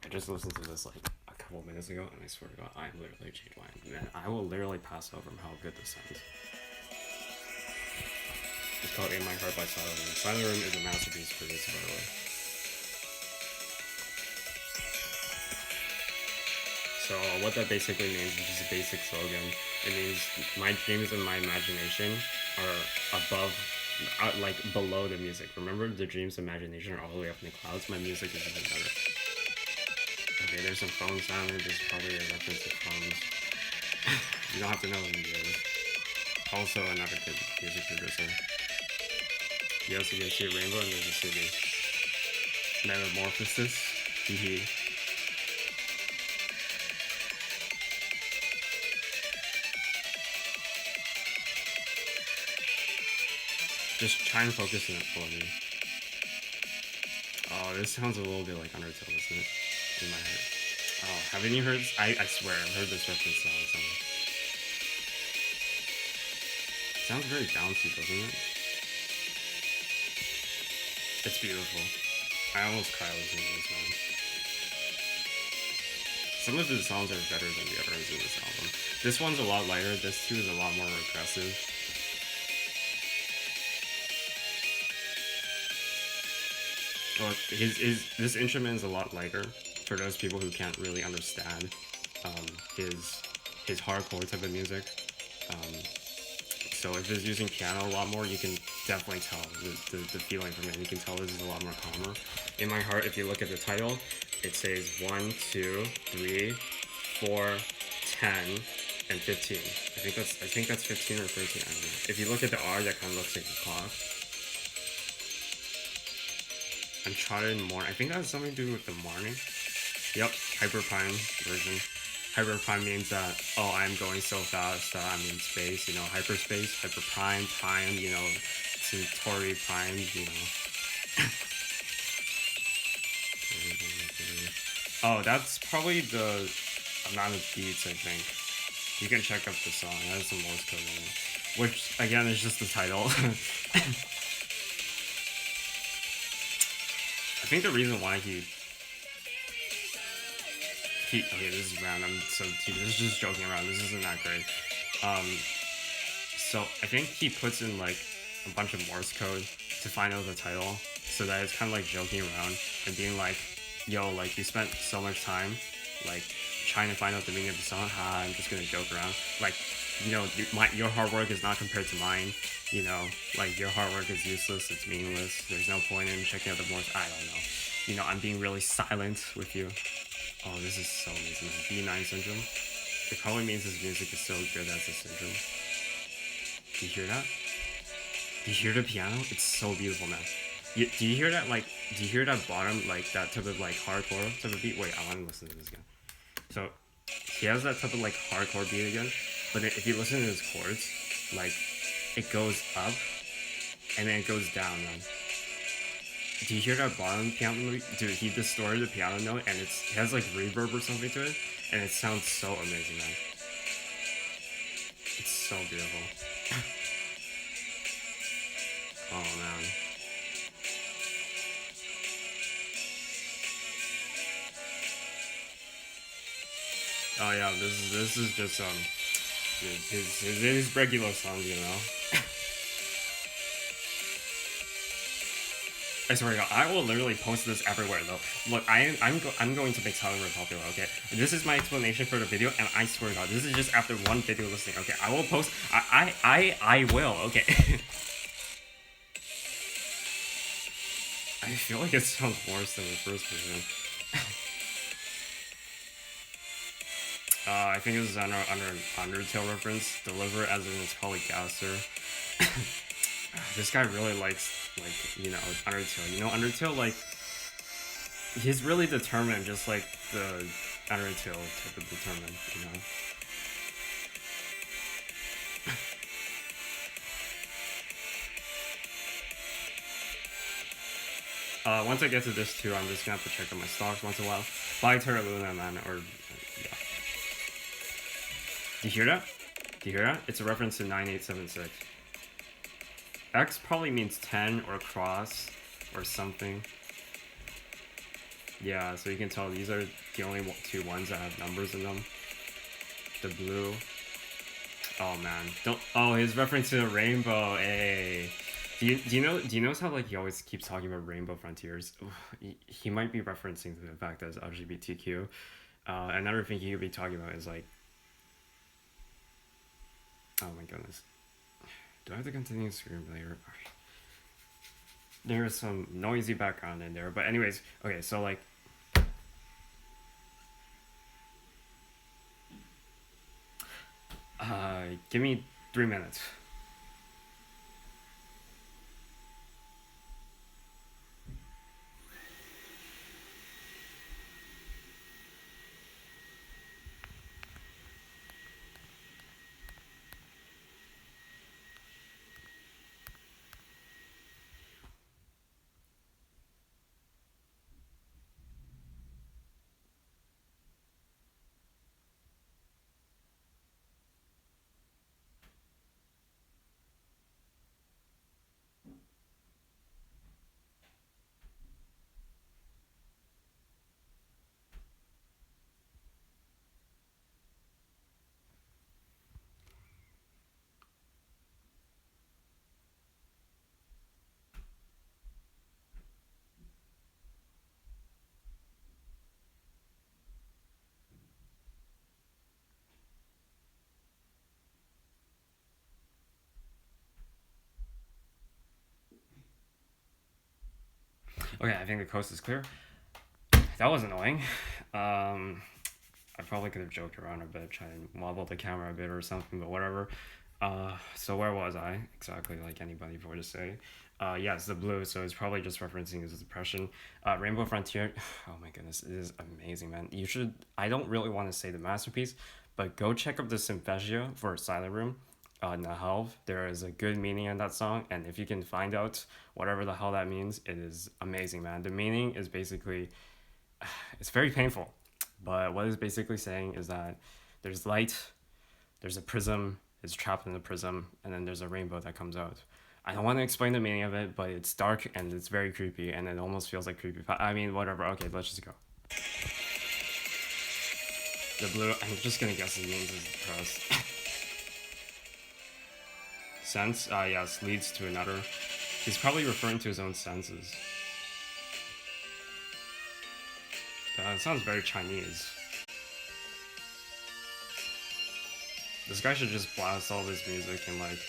I just listened to this like a couple minutes ago, and I swear to God, I'm literally changed my mind. Man, I will literally pass out from how good this sounds. It's called In My Heart by Silentroom. Silentroom is a masterpiece for this, by the way. So what that basically means, which is a basic slogan, it means my dreams and my imagination are above, like below the music. Remember, the dreams and imagination are all the way up in the clouds. My music is even better. Okay, there's some phone sound. This is probably a reference to phones. You don't have to know who he is. Also another good music producer. Yes, you can see a rainbow and there's a city. Metamorphosis. Hee. Just try and focus on it for me. Oh, this sounds a little bit like Undertale, doesn't it? In my head. Oh, haven't you heard? I swear, I've heard this reference somewhere. Sounds very bouncy, doesn't it? It's beautiful. I almost cry listening to this, man. Some of the songs are better than the others in this album. This one's a lot lighter. This too is a lot more aggressive. Well, this instrument is a lot lighter for those people who can't really understand his hardcore type of music. So if it's using piano a lot more, you can definitely tell the feeling from it. You can tell this is a lot more calmer. In My Heart, if you look at the title, it says 1, 2, 3, 4, 10, and 15. I think that's 15 or 13. I don't know. If you look at the R, that kind of looks like a clock. Uncharted Morning. I think that has something to do with the morning. Yep, Hyperprime version. Hyperprime means that, oh, I'm going so fast that I'm in space, you know, hyperspace, hyperprime, prime, you know, Centauri prime, you know. Oh, that's probably the amount of beats, I think. You can check up the song. That has some Morse code in it. Which, again, is just the title. I think the reason why he okay, this is random. So this is just joking around. This isn't that great. So I think he puts in like a bunch of Morse code to find out the title, so that it's kind of like joking around and being like, "Yo, like you spent so much time, like trying to find out the meaning of the song. Ha, I'm just gonna joke around. Like, you know, your hard work is not compared to mine. You know, like your hard work is useless. It's meaningless. There's no point in checking out the Morse. I don't know. You know, I'm being really silent with you." Oh, this is so amazing. B9 syndrome. It probably means his music is so good as a syndrome. Do you hear that? Do you hear the piano? It's so beautiful, man. Do you hear that, like, do you hear that bottom, like, that type of, like, hardcore type of beat? Wait, I want to listen to this again. So, he has that type of, like, hardcore beat again, but if you listen to his chords, like, it goes up, and then it goes down, man. Do you hear that bottom piano note? Dude, he distorted the piano note, and it has like reverb or something to it, and it sounds so amazing, man. It's so beautiful. Oh man. Oh yeah, this is just his regular songs, you know. I swear to God, I will literally post this everywhere though. Look, I'm going to make Silentroom popular, okay? This is my explanation for the video, and I swear to God, this is just after one video listening, okay? I will post, I will, okay? I feel like it sounds worse than the first version. I think this is under Undertale reference. Deliver as in it's probably Gaster. This guy really likes, like, you know, Undertale. You know, Undertale, like, he's really determined, just like the Undertale type of determined, you know. Once I get to this too, I'm just gonna have to check out my stocks once in a while. Buy Terra Luna, man, or yeah. Do you hear that? Do you hear that? It's a reference to 9876. X probably means 10 or cross or something. Yeah, so you can tell these are the only two ones that have numbers in them. The blue. Oh man, don't. Oh, he's referring to the rainbow. Hey, do you notice how like he always keeps talking about rainbow frontiers? He might be referencing to the fact that it's LGBTQ. Another thing he could be talking about is like, oh my goodness, do I have to continue screen later? There's some noisy background in there, but anyways, okay, so like, give me 3 minutes. Okay, I think the coast is clear. That was annoying. I probably could have joked around a bit, trying to wobble the camera a bit or something, but whatever. So where was I exactly? Like anybody would say. Yeah, it's the blue, so it's probably just referencing his depression. Rainbow Frontier. Oh my goodness, it is amazing, man. You should. I don't really want to say the masterpiece, but go check up the Symphasia for Silentroom. nhelv. There is a good meaning in that song, and if you can find out whatever the hell that means, it is amazing, man. The meaning is basically, it's very painful, but what it's basically saying is that there's light, there's a prism, it's trapped in the prism, and then there's a rainbow that comes out. I don't want to explain the meaning of it, but it's dark and it's very creepy, and it almost feels like creepy. I mean, whatever. Okay, let's just go. The blue. I'm just gonna guess it means is depressed. Sense. Yes, leads to another. He's probably referring to his own senses. It sounds very Chinese. This guy should just blast all of his music and like